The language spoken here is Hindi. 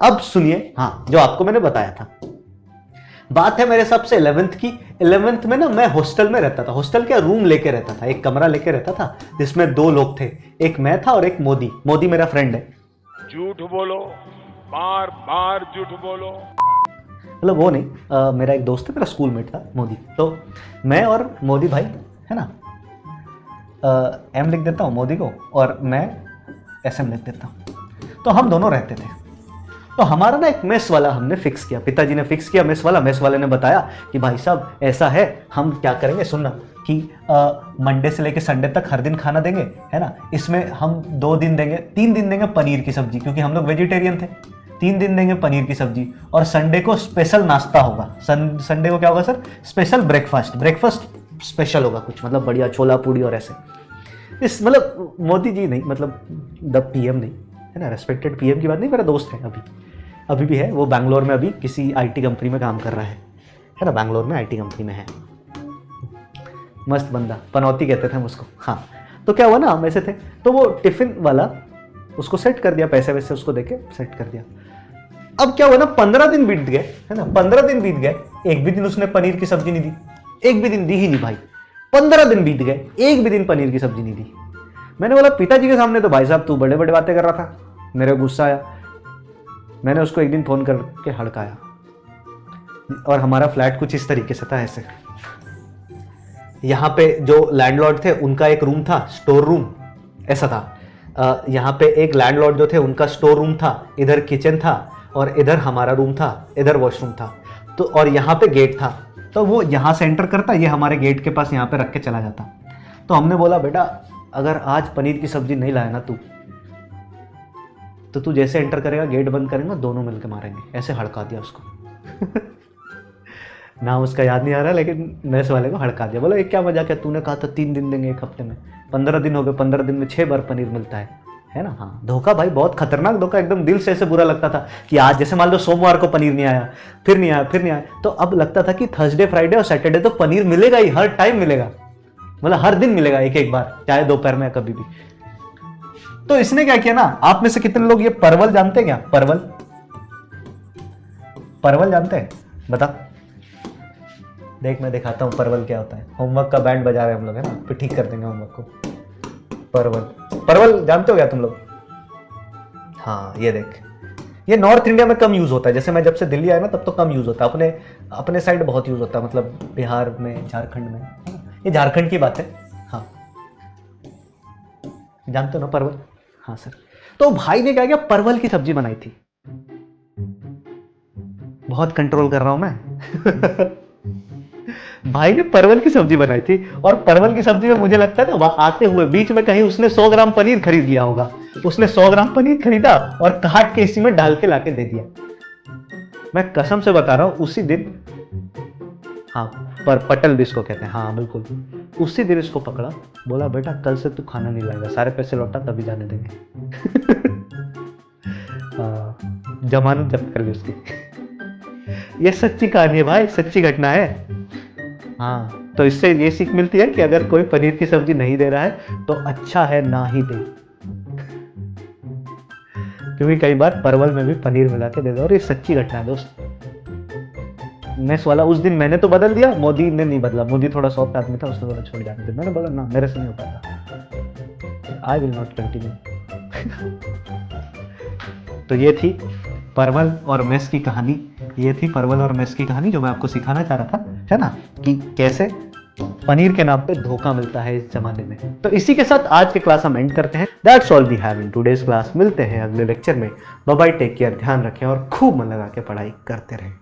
अब सुनिए, हाँ, जो आपको मैंने बताया था, बात है मेरे हिसाब से 11th की। 11th में ना मैं हॉस्टल में रहता था। हॉस्टल क्या, रूम लेके रहता था, एक कमरा लेके रहता था जिसमें 2 लोग थे, एक मैं था और एक मोदी। मोदी मेरा फ्रेंड है। झूठ बोलो, बार बार झूठ बोलो। मतलब वो नहीं, मेरा एक दोस्त है, मेरा स्कूल मेट था, मोदी। तो मैं और मोदी भाई, है ना, एम लिख देता हूँ मोदी को और मैं एस एम लिख देता हूँ। तो हम दोनों रहते थे। तो हमारा ना एक मेस वाला हमने फिक्स किया, पिताजी ने फिक्स किया मेस वाला। मेस वाले ने बताया कि भाई साहब ऐसा है, हम क्या करेंगे, सुनना, कि मंडे से लेके संडे तक हर दिन खाना देंगे, है ना। इसमें हम 2 दिन देंगे, 3 दिन देंगे पनीर की सब्जी, क्योंकि हम लोग वेजिटेरियन थे। 3 दिन देंगे पनीर की सब्जी, और संडे को स्पेशल नाश्ता होगा। संडे को क्या होगा sir, special breakfast. Breakfast special होगा कुछ, मतलब बढ़िया छोला पूड़ी और ऐसे। इस मतलब मोदी जी नहीं, मतलब द पीएम नहीं, है ना, रेस्पेक्टेड पीएम की बात नहीं, मेरा दोस्त है, अभी भी है। वो बैंगलोर में अभी किसी आईटी कंपनी में काम कर रहा है ना, बैंगलोर में आईटी कंपनी में है। मस्त बंदा, पनौती कहते थे हम उसको। हाँ, तो क्या हुआ ना, हम ऐसे थे, तो वो टिफिन वाला उसको सेट कर दिया, पैसे वैसे उसको देके सेट कर दिया। अब क्या हुआ ना, 15 दिन बीत गए, है ना, 15 दिन बीत गए, एक भी दिन उसने पनीर की सब्जी नहीं दी, एक भी दिन दी ही नहीं भाई। 15 दिन बीत गए, एक भी दिन पनीर की सब्जी नहीं दी। मैंने बोला पिताजी के सामने, तो भाई साहब तू बड़े बड़े बातें कर रहा था। मेरे को गुस्सा आया, मैंने उसको एक दिन फोन करके हड़काया। और हमारा फ्लैट कुछ इस तरीके से था, ऐसे। यहाँ पे जो लैंडलॉर्ड थे उनका एक रूम था, स्टोर रूम ऐसा था। यहाँ पे एक लैंडलॉर्ड जो थे उनका स्टोर रूम था, इधर किचन था, और इधर हमारा रूम था, इधर वॉशरूम था। तो और यहाँ पे गेट था, तो वो यहाँ से एंटर करता, ये हमारे गेट के पास यहाँ पे रख के चला जाता। तो हमने बोला बेटा अगर आज पनीर की सब्जी नहीं लाया ना तो तू जैसे एंटर करेगा, गेट बंद करेंगे, दोनों मिलकर मारेंगे। ऐसे हड़का दिया उसको। नाम उसका याद नहीं आ रहा, लेकिन मेस वाले को हड़का दिया। बोला ये क्या मजाक है, तूने कहा था 3 दिन देंगे एक हफ्ते में, 15 दिन हो गए, 15 दिन में 6 बार पनीर मिलता है ना। हाँ, धोखा भाई, बहुत खतरनाक धोखा, एकदम दिल से ऐसे बुरा लगता था कि आज जैसे मान लो सोमवार को पनीर नहीं आया, फिर नहीं आया, फिर नहीं आया, तो अब लगता था कि थर्सडे फ्राइडे और सैटरडे तो पनीर मिलेगा ही, हर टाइम मिलेगा, मतलब हर दिन मिलेगा, एक बार, चाहे दोपहर में कभी भी। तो इसने क्या किया ना, आप में से कितने लोग ये परवल जानते हैं? क्या परवल जानते हैं? बता, देख मैं दिखाता हूं परवल क्या होता है। होमवर्क का बैंड बजा रहे हैं हम लोग, है ना, फिर ठीक कर देंगे होमवर्क को। परवल जानते हो क्या तुम लोग? हाँ, ये देख, ये नॉर्थ इंडिया में कम यूज होता है। जैसे मैं जब से दिल्ली आया ना तब तो कम यूज होता है, अपने साइड बहुत यूज होता है, मतलब बिहार में, झारखंड में। ये झारखंड की बात है। हाँ, जानते हो ना परवल? हाँ सर। तो भाई ने क्या किया, परवल की सब्जी बनाई थी। बहुत कंट्रोल कर रहा हूं मैं। भाई ने परवल की सब्जी बनाई थी, और परवल की सब्जी में मुझे लगता है ना, आते हुए बीच में कहीं उसने 100 ग्राम पनीर खरीद लिया होगा। उसने 100 ग्राम पनीर खरीदा और काट के इसी में डाल के लाके दे दिया। मैं कसम से बता रहा हूं, उसी दिन, हाँ, पर पटल भी इसको कहते हैं, हाँ बिल्कुल, उसी दिन इसको पकड़ा, बोला बेटा कल से तू खाना नहीं लाएगा, सारे पैसे लौटा तभी जाने देंगे। जमानत जब्त कर ली उसकी। ये सच्ची कहानी है भाई, सच्ची घटना है। हाँ, तो इससे ये सीख मिलती है कि अगर कोई पनीर की सब्जी नहीं दे रहा है तो अच्छा है ना ही दे, क्योंकि कई बार परवल में भी पनीर मिला के दे दो। और ये सच्ची घटना है दोस्त। मेस वाला उस दिन मैंने तो बदल दिया, मोदी ने नहीं बदला। मोदी थोड़ा सॉफ्ट आदमी था, उसने बोला छोड़ जाने दे। मैंने बोला ना, मेरे से नहीं हो पाता, आई विल नॉट कंटिन्यू। तो ये थी परवल और मेस की कहानी। ये थी परवल और मेस की कहानी जो मैं आपको सिखाना चाह रहा था, है ना, कि कैसे पनीर के नाम पे धोखा मिलता है इस जमाने में। तो इसी के साथ आज के क्लास हम एंड करते हैं। That's all we have in today's class. मिलते हैं अगले लेक्चर में। बाय बाय, टेक केयर, ध्यान रखें और खूब मन लगा के पढ़ाई करते रहें।